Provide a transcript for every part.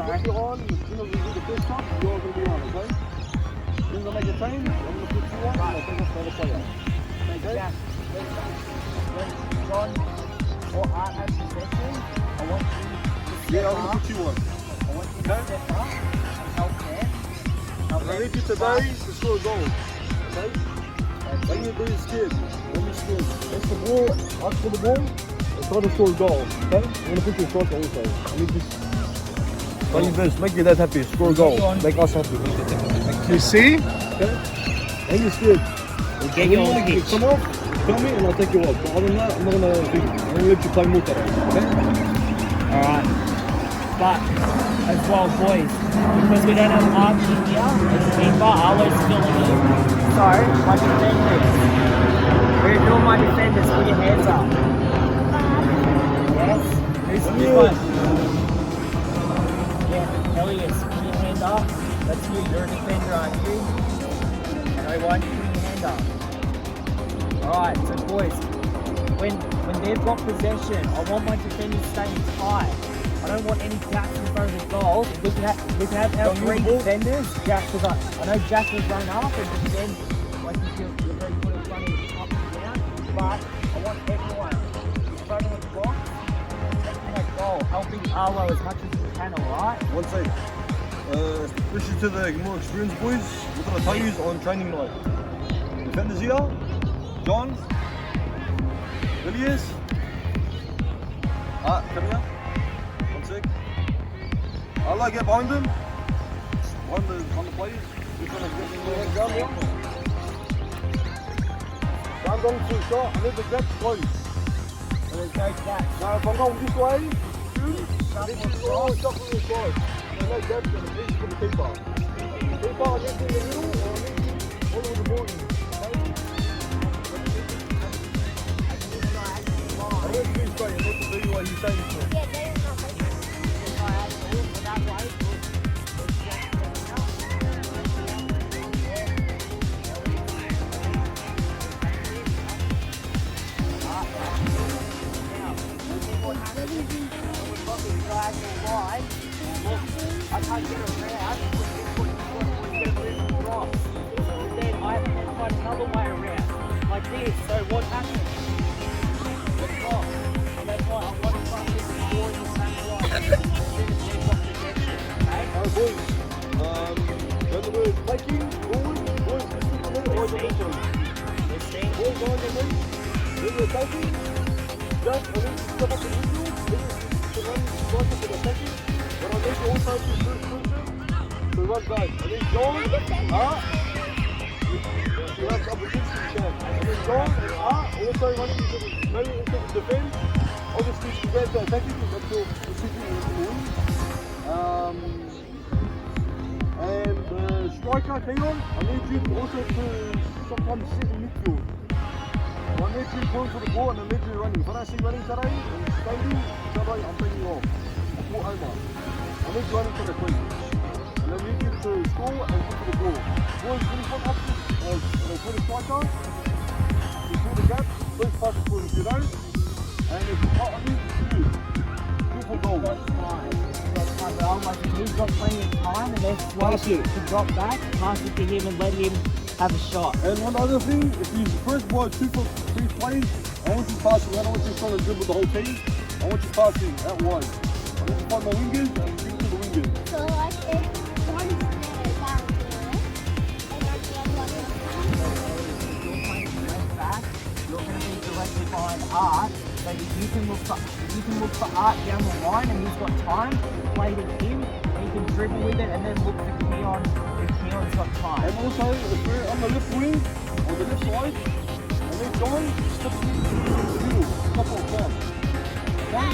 put you on. As soon as we do the first shot, you're going to be on, okay? As soon as I make a change, I'm going to put you on and I'll take off the other player. Okay? Jack, when John or Art has possession, I want you to step I'm going to up. put you on. I want you to step up and help them. And I need you today to score a goal. Okay? When you do scared, don't be scared. That's the ball, ask for the ball, and try to score a goal. Okay? I'm going to put you in front also. I need this. Like this, make your dad happy, score a goal, make us happy. You see? Okay? And you're scared. We'll get you on the pitch. Come off, tell me, and I'll take you off. But other than that, I'm not going to let you play more today. Okay? Alright. But, as well, boys, because we don't have Archie here, as keeper, Arlo's filling in. So, my defenders, we're doing my defenders, put your hands up. Yes? Who's one? Yeah, Elias, put your hand up. That's you, you're a defender, aren't you? And I want you to put your hand up. Alright, so boys, when they've got possession, I want my defenders staying tight. I don't want any gaps in front of the goal. We can have our three defenders. Jack, because I know Jack will run up and defend like you're very good at running up and down. But I want everyone in front of the box, taking that goal, helping Arlo as much as you can, alright? One second. Especially to the more experienced boys, what did I tell you on training night? Defenders here, John, Elias, come here. I like get behind them. On the players. We're trying to get them down here. I'm going to shot. I need the gap close. And then go back. Now if I'm going this way, shoot. I need you to go shot from the side. There's no gap in the pitch for the keeper. Keeper, I need you in the middle or I need you all over the board. I need to be straight. I need to do what you're saying to me. I can't get around, then I have to find another way around, like this. So what happens? It's lost. And that's why I want to try to get the ball in the same line. Alright boys, when the word taking, forward, boys, let's keep a minute, boys, boys on the move, when we're taking, just, I need to step up the neutral, to run right into the taking, but I need to also do first person, to run back. I need John, if you have opportunity, you can. I need John and also running into the defense, obviously to get the attacking, that's all receiving the win. And the striker, Keon, I need you also to sometimes sit in midfield. I need you going for the ball and I need you running. If I don't see running today and standing, today I'm taking you off. I'll pull over. I need you running to the queen. And I need you to score and go for the ball. Boys, when you put up for the striker, you pull the gap, first pass it for him if you don't. And if you cut on him, shoot. Shoot for goal. That's fine. He's got plenty of time and they're slow to drop back, pass it to him and let him have a shot. And one other thing, if you first ball 2 for 3 plays, I want you passing. I don't want you trying to dribble the whole team. I want you passing out wide. I want you to find my wingers and give it to the wingers. So like if one is there, down you're going to be directly behind Art, so you can look for Art down the line and he's got time, play to him, and he can dribble with it and then look for Keon if Keon's got time. And also, if we're on the left wing, on the left side, and then John steps into the middle a couple of times. Okay?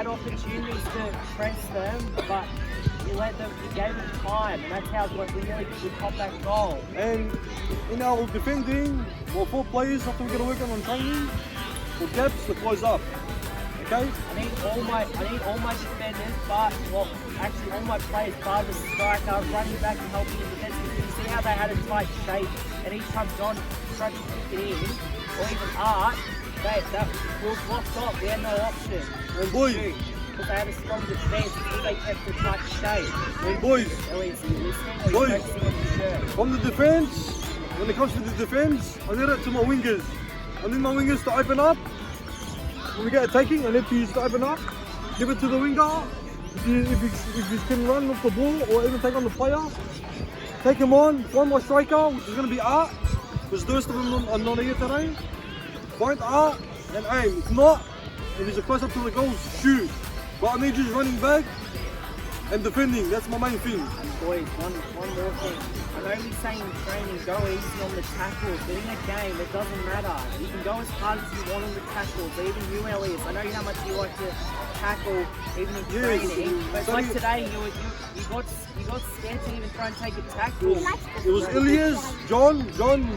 had opportunities to press them, but you gave them time, and that's how we caught that goal. And in our defending, well, 4 players, something we're going to work on training, for gaps to close up. Okay? I need all my defenders, but actually all my players, bar the striker, running back and helping in defense. You see how they had a tight shape, and each time John tried to kick it in, or even Art, that was blocked off. We had no option. And boys, because they had a strong defense, because they kept the tight shape. and boys, Elliot, are you listening, or Boys. are you focusing on your shirt? from the defense, when it comes to the defense, I need it to my wingers. I need my wingers to open up. When we get attacking, I need to use to open up. Give it to the winger. If you can run off the ball or even take on the player, take him on. Find my striker, which is going to be Art, because the rest of them are not here today. Find Art and aim. If not, if he's close up to the goals, shoot. But I need you running back and defending. That's my main thing. And boys, one more thing. I know we're saying in training, go easy on the tackles, but in a game, it doesn't matter. You can go as hard as you want on the tackles, even you, Elias. I know how much you like to tackle, even in training. But it's like today, you got scared to even try and take a tackle. It was Elias, John,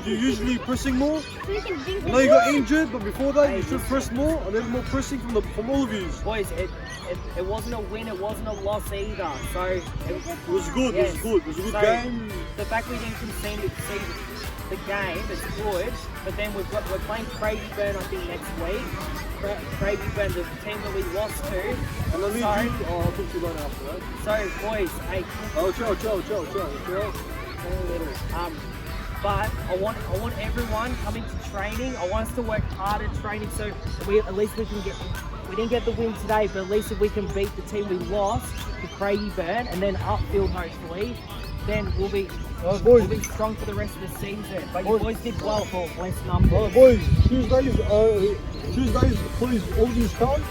you usually pressing more. I know you got injured, but before that you should press more. I need more pressing from all of you. Boys, it wasn't a win, it wasn't a loss either. So it was good, yes. it was a good So game. The fact we didn't concede the game is good, but then we're playing Craigieburn I think next week. Craigieburn, the team that we lost to. And I need you. Oh, I'll talk to you later after that. So boys, hey. Oh, chill. But I want everyone coming to training. I want us to work hard at training, so at least we can get. We didn't get the win today, but at least if we can beat the team we lost to Craigieburn and then upfield hopefully, then we'll be strong for the rest of the season. But you boys did well for less numbers. Boys, Tuesdays, please, all of you come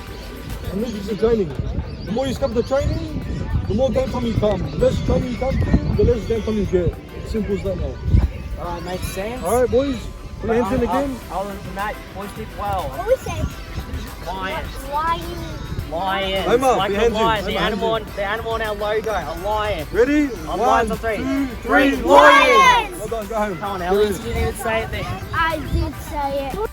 and this is the training. The more you come to training, the more game time you come. The less training you come to, the less game time you get. Simple as that now. Alright, makes sense. Alright, boys, put your hands in again. Other than that, boys did well. What we say? Lions. Lions. Emma, Like behind the you. lion, the Emma, animal on our logo, a lion. Ready? On 1, lines on 3. 2, 3, Lions! Well done, go home. Come on, Ellie, you didn't even say it there. I did say it.